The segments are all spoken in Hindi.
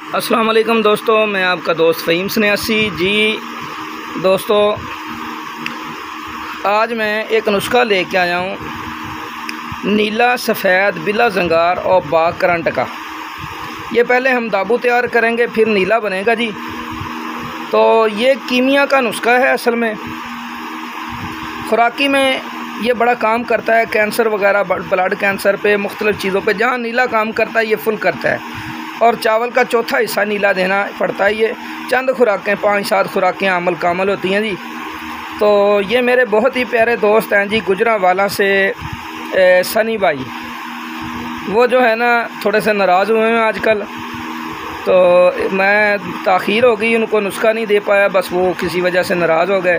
अस्सलाम वालेकुम दोस्तों, मैं आपका दोस्त फ़हीम सन्यासी जी। दोस्तों, आज मैं एक नुस्खा लेके आया हूँ, नीला सफ़ेद बिला जंगार और बाग करंट का। ये पहले हम दाबू तैयार करेंगे, फिर नीला बनेगा जी। तो ये कीमिया का नुस्खा है। असल में खुराकी में ये बड़ा काम करता है, कैंसर वगैरह, ब्लड कैंसर पे, मुख्तलिफ़ चीज़ों पे जहाँ नीला काम करता है ये फुल करता है। और चावल का चौथा हिस्सा नीला देना पड़ता है। ये चंद खुराकें, 5-7 खुराकें अमल कामल होती हैं जी। तो ये मेरे बहुत ही प्यारे दोस्त हैं जी, गुजरांवाला से सनी भाई। वो जो है ना थोड़े से नाराज़ हुए हैं आजकल, तो मैं ताख़ीर हो गई, उनको नुस्खा नहीं दे पाया, बस वो किसी वजह से नाराज़ हो गए।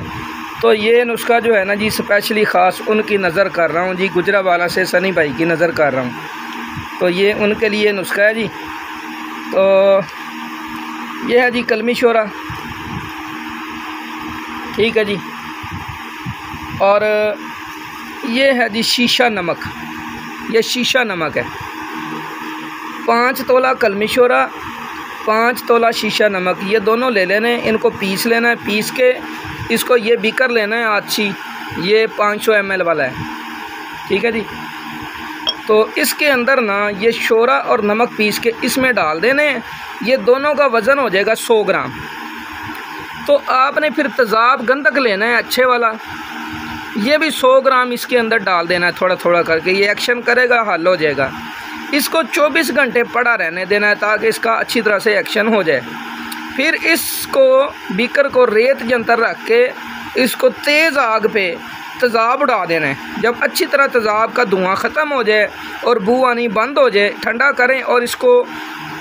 तो ये नुस्खा जो है ना जी, स्पेशली ख़ास उनकी नज़र कर रहा हूँ जी, गुजरांवाला से सनी भाई की नज़र कर रहा हूँ। तो ये उनके लिए नुस्खा है जी। तो ये है जी कलमी शोरा, ठीक है जी। और ये है जी शीशा नमक, ये शीशा नमक है। 5 तोला कलमी शोरा, 5 तोला शीशा नमक, ये दोनों ले लेने, इनको पीस लेना है। पीस के इसको ये बीकर लेना है अच्छी, ये 500 ml वाला है, ठीक है जी। तो इसके अंदर ना ये शोरा और नमक पीस के इसमें डाल देने हैं। ये दोनों का वज़न हो जाएगा 100 ग्राम। तो आपने फिर तेज़ाब गंधक लेना है अच्छे वाला, ये भी 100 ग्राम इसके अंदर डाल देना है, थोड़ा थोड़ा करके। ये एक्शन करेगा, हल हो जाएगा। इसको 24 घंटे पड़ा रहने देना है ताकि इसका अच्छी तरह से एक्शन हो जाए। फिर इसको बीकर को रेत के अंदर रख के इसको तेज़ आग पे तेज़ाब उड़ा देना है। जब अच्छी तरह तेज़ाब का धुआं ख़त्म हो जाए और बू आनी बंद हो जाए, ठंडा करें और इसको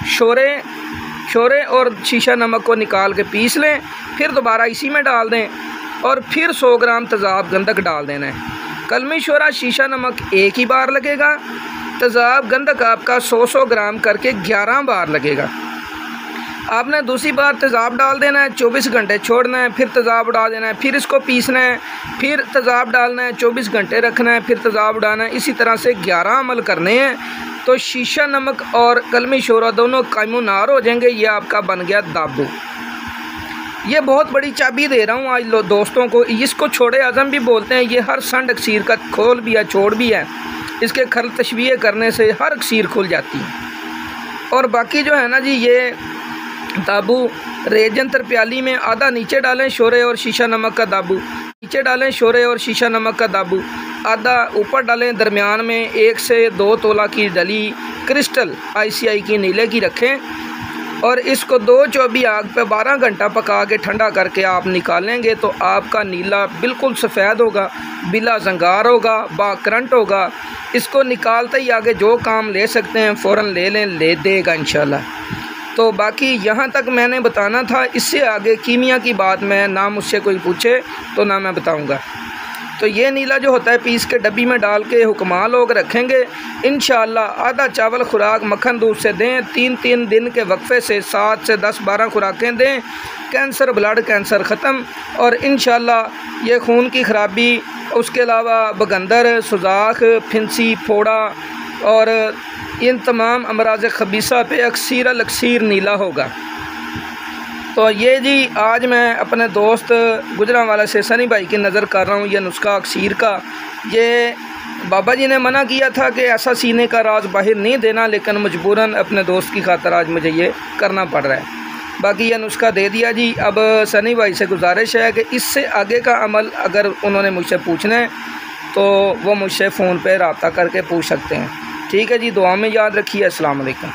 शोरे और शीशा नमक को निकाल के पीस लें। फिर दोबारा इसी में डाल दें और फिर 100 ग्राम तेज़ाब गंधक डाल देना है। कलमी शोरा शीशा नमक एक ही बार लगेगा, तेज़ाब गंधक आपका 100 ग्राम करके 11 बार लगेगा। आपने दूसरी बार तेज़ाब डाल देना है, 24 घंटे छोड़ना है, फिर तेज़ाब उड़ा देना है, फिर इसको पीसना है, फिर तेज़ाब डालना है, 24 घंटे रखना है, फिर तेज़ाब उड़ाना है। इसी तरह से 11 अमल करने हैं। तो शीशा नमक और कलमी शोरा दोनों कायमुनार हो जाएंगे। ये आपका बन गया दाबू। ये बहुत बड़ी चाबी दे रहा हूँ आज दोस्तों को। इसको छोड़े आज़म भी बोलते हैं। ये हर संड अक्सीर का खोल भी है, छोड़ भी है। इसके खल तशबीह करने से हर अक्सीर खुल जाती है। और बाकी जो है ना जी, ये दाबू रेजन तरप्याली में आधा नीचे डालें शोरे और शीशा नमक का दाबू, नीचे डालें शोरे और शीशा नमक का दाबू, आधा ऊपर डालें। दरमियान में 1 से 2 तोला की डली क्रिस्टल ICI की नीले की रखें और इसको 2-24 आग पे 12 घंटा पका के ठंडा करके आप निकालेंगे तो आपका नीला बिल्कुल सफ़ेद होगा, बिला जंगार होगा, बाग करंट होगा। इसको निकालते ही आगे जो काम ले सकते हैं फ़ौरन ले लें, ले देगा इंशाल्लाह। तो बाकी यहाँ तक मैंने बताना था। इससे आगे कीमिया की बात मैं ना मुझसे कोई पूछे तो ना मैं बताऊँगा। तो ये नीला जो होता है पीस के डब्बी में डाल के हुक्मा लोग रखेंगे इंशाअल्लाह। आधा चावल खुराक मक्खन दूध से दें, 3-3 दिन के वक्फे से 7 से 10-12 खुराकें दें। कैंसर, ब्लड कैंसर ख़त्म। और इंशाअल्लाह ये खून की ख़राबी, उसके अलावा बगंदर, सुजाख, फिंसी, फोड़ा और इन तमाम अमराज खबीसा पे अक्सीर नीला होगा। तो ये जी आज मैं अपने दोस्त गुजरांवाला से सनी भाई की नज़र कर रहा हूँ। ये नुस्खा अक्सीर का, ये बाबा जी ने मना किया था कि ऐसा सीने का राज बाहर नहीं देना, लेकिन मजबूरन अपने दोस्त की खातर आज मुझे ये करना पड़ रहा है। बाकी ये नुस्खा दे दिया जी। अब सनी भाई से गुजारिश है कि इससे आगे का अमल अगर उन्होंने मुझसे पूछना है तो वो मुझसे फ़ोन पे रब्ता करके पूछ सकते हैं, ठीक है जी। दुआ में याद रखिए। अस्सलाम वालेकुम।